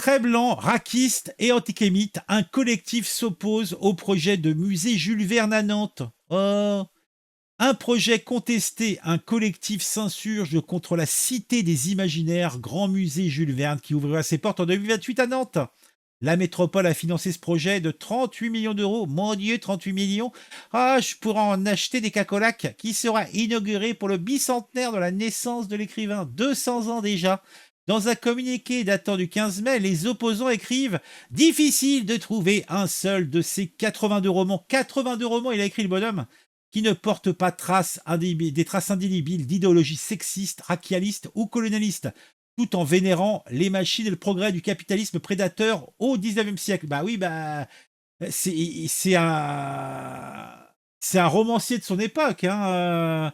Très blanc, raquiste et antisémite, un collectif s'oppose au projet de musée Jules Verne à Nantes. Oh. Un projet contesté, un collectif s'insurge contre la Cité des Imaginaires, grand musée Jules Verne qui ouvrira ses portes en 2028 à Nantes. La métropole a financé ce projet de 38 millions d'euros. Mon Dieu, 38 millions. Ah, je pourrais en acheter des cacolacs qui sera inauguré pour le bicentenaire de la naissance de l'écrivain. 200 ans déjà. Dans un communiqué datant du 15 mai, les opposants écrivent difficile de trouver un seul de ces 82 romans. 82 romans, il a écrit le bonhomme, qui ne portent pas des traces indélébiles d'idéologie sexiste, racialiste ou colonialiste, tout en vénérant les machines et le progrès du capitalisme prédateur au 19e siècle. Bah oui, bah c'est un romancier de son époque. Hein.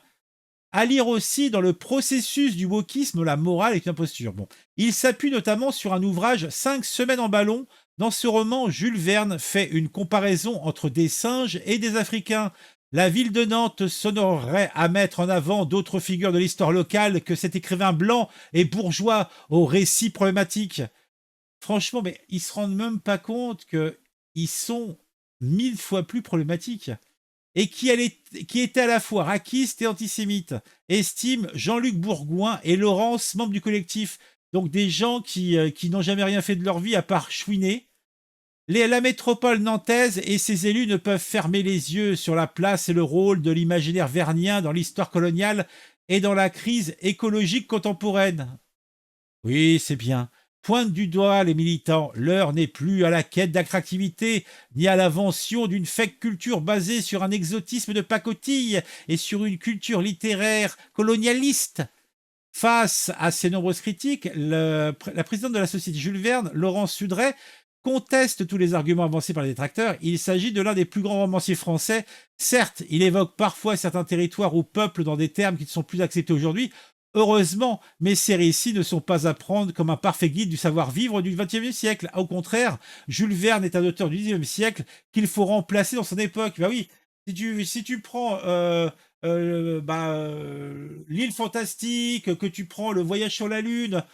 À lire aussi dans le processus du wokisme, la morale est une imposture. Bon, il s'appuie notamment sur un ouvrage 5 semaines en ballon. Dans ce roman, Jules Verne fait une comparaison entre des singes et des Africains. La ville de Nantes s'honorerait à mettre en avant d'autres figures de l'histoire locale que cet écrivain blanc et bourgeois au récit problématique. Franchement, mais ils se rendent même pas compte qu'ils sont 1000 fois plus problématiques et qui était à la fois raquiste et antisémite, estime Jean-Luc Bourgoin et Laurence, membres du collectif. Donc des gens qui n'ont jamais rien fait de leur vie à part chouiner. La métropole nantaise et ses élus ne peuvent fermer les yeux sur la place et le rôle de l'imaginaire vernien dans l'histoire coloniale et dans la crise écologique contemporaine. Oui, c'est bien. Pointe du doigt les militants. L'heure n'est plus à la quête d'attractivité, ni à l'invention d'une fake culture basée sur un exotisme de pacotille et sur une culture littéraire colonialiste. Face à ces nombreuses critiques, la présidente de la Société Jules Verne, Laurence Sudray, conteste tous les arguments avancés par les détracteurs. Il s'agit de l'un des plus grands romanciers français. Certes, il évoque parfois certains territoires ou peuples dans des termes qui ne sont plus acceptés aujourd'hui. Heureusement, mais ces récits ne sont pas à prendre comme un parfait guide du savoir-vivre du XXe siècle. Au contraire, Jules Verne est un auteur du XIXe siècle qu'il faut remplacer dans son époque. Bah oui, si tu prends l'île fantastique, que tu prends le voyage sur la Lune,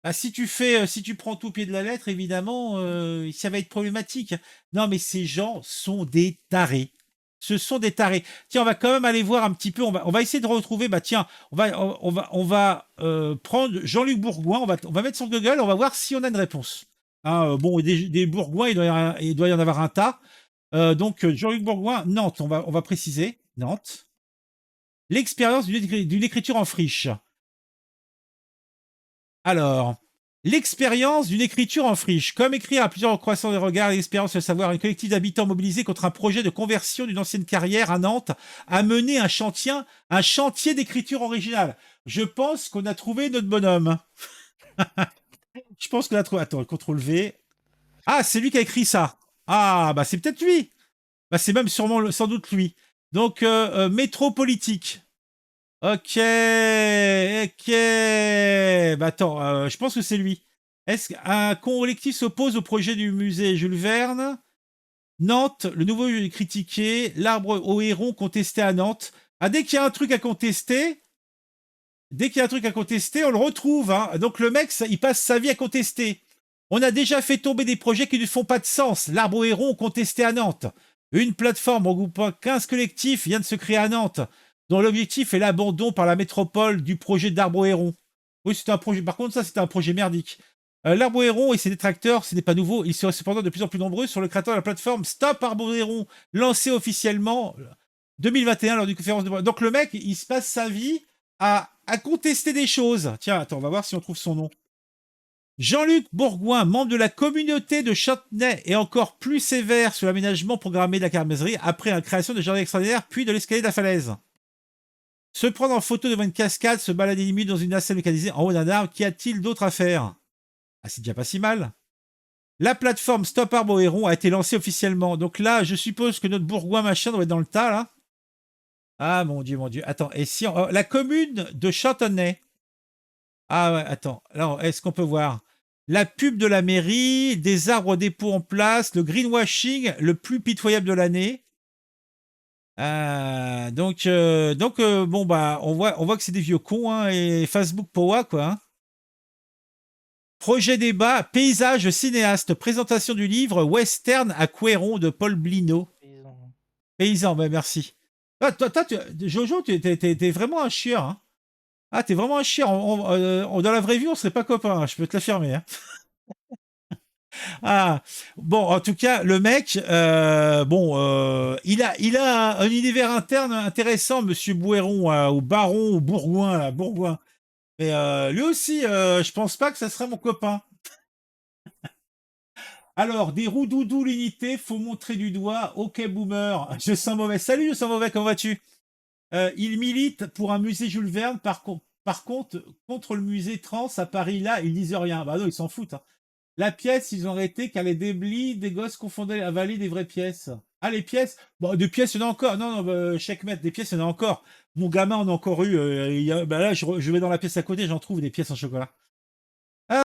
bah, si tu prends tout au pied de la lettre, évidemment, ça va être problématique. Non, mais ces gens sont des tarés. Ce sont des tarés. Tiens, on va quand même aller voir un petit peu. On va essayer de retrouver. Bah tiens, on va prendre Jean-Luc Bourgoin. On va mettre sur Google. On va voir si on a une réponse. Hein, bon, des Bourgoins, il doit y en avoir un tas. Donc Jean-Luc Bourgoin, Nantes. On va préciser Nantes. L'expérience d'une écriture en friche. Alors, l'expérience d'une écriture en friche. Comme écrire à plusieurs croissants des regards, l'expérience de savoir, une collective d'habitants mobilisés contre un projet de conversion d'une ancienne carrière à Nantes a mené un chantier d'écriture originale. Je pense qu'on a trouvé notre bonhomme. Je pense qu'on a trouvé. Attends, CTRL V. Ah, c'est lui qui a écrit ça. Ah, bah c'est peut-être lui. Bah c'est même sûrement, sans doute lui. Donc, métropolitique. Ok, ok. Bah attends, je pense que c'est lui. Est-ce qu'un collectif s'oppose au projet du musée Jules Verne? Nantes, le nouveau critiqué, l'arbre au héron contesté à Nantes. Ah, dès qu'il y a un truc à contester, on le retrouve. Hein. Donc le mec, il passe sa vie à contester. On a déjà fait tomber des projets qui ne font pas de sens. L'arbre au héron contesté à Nantes. Une plateforme regroupant 15 collectifs vient de se créer à Nantes, dont l'objectif est l'abandon par la métropole du projet d'arbre au héron. Oui, c'est un projet. Par contre, ça, c'était un projet merdique. L'arbre au héron et ses détracteurs, ce n'est pas nouveau. Ils seraient cependant de plus en plus nombreux sur le créateur de la plateforme Stop Arbre au héron, lancé officiellement 2021 lors d'une conférence de. Donc le mec, il se passe sa vie à contester des choses. Tiens, attends, on va voir si on trouve son nom. Jean-Luc Bourgoin, membre de la communauté de Châtenay, est encore plus sévère sur l'aménagement programmé de la carméserie après la création de jardins extraordinaires puis de l'escalier de la falaise. Se prendre en photo devant une cascade, se balader limite dans une nacelle localisée en haut d'un arbre, qu'y a-t-il d'autre à faire? Ah, c'est déjà pas si mal. La plateforme Stop Arbre au Héron a été lancée officiellement. Donc là, je suppose que notre Bourgoin machin doit être dans le tas, là. Ah, mon Dieu, mon Dieu. Attends, et si la commune de Châtenay. Ah ouais, attends. Alors, est-ce qu'on peut voir la pub de la mairie, des arbres dépôts en place, le greenwashing le plus pitoyable de l'année. Bon bah on voit que c'est des vieux cons hein, et Facebook Powa quoi. Hein. Projet débat, paysage cinéaste, présentation du livre Western à Couéron de Paul Blino. Paysan. Paysan, ben merci. Ah, Jojo, t'es vraiment un chieur. Hein. Ah, t'es vraiment un chieur. Dans la vraie vie, on serait pas copains, hein, je peux te l'affirmer. Hein. Ah, bon, en tout cas, le mec, il a un univers interne intéressant, Monsieur Bouéron, ou Baron, ou Bourgoin, là, Bourgoin. Mais lui aussi, je pense pas que ça serait mon copain. Alors, des roues doudou l'unité, faut montrer du doigt. Ok, boomer. Je sens mauvais. Salut, je sens mauvais, comment vas-tu? Il milite pour un musée Jules Verne. Par contre, contre le musée Trans à Paris, là, ils disent rien. Bah non, ils s'en foutent. Hein. La pièce, ils ont arrêté car les débris des gosses confondaient avaler des vraies pièces. Ah, les pièces? Bon, des pièces, il y en a encore. Non, non, checkmate, des pièces, il y en a encore. Mon gamin en a encore eu. Bah là, je vais dans la pièce à côté, j'en trouve des pièces en chocolat.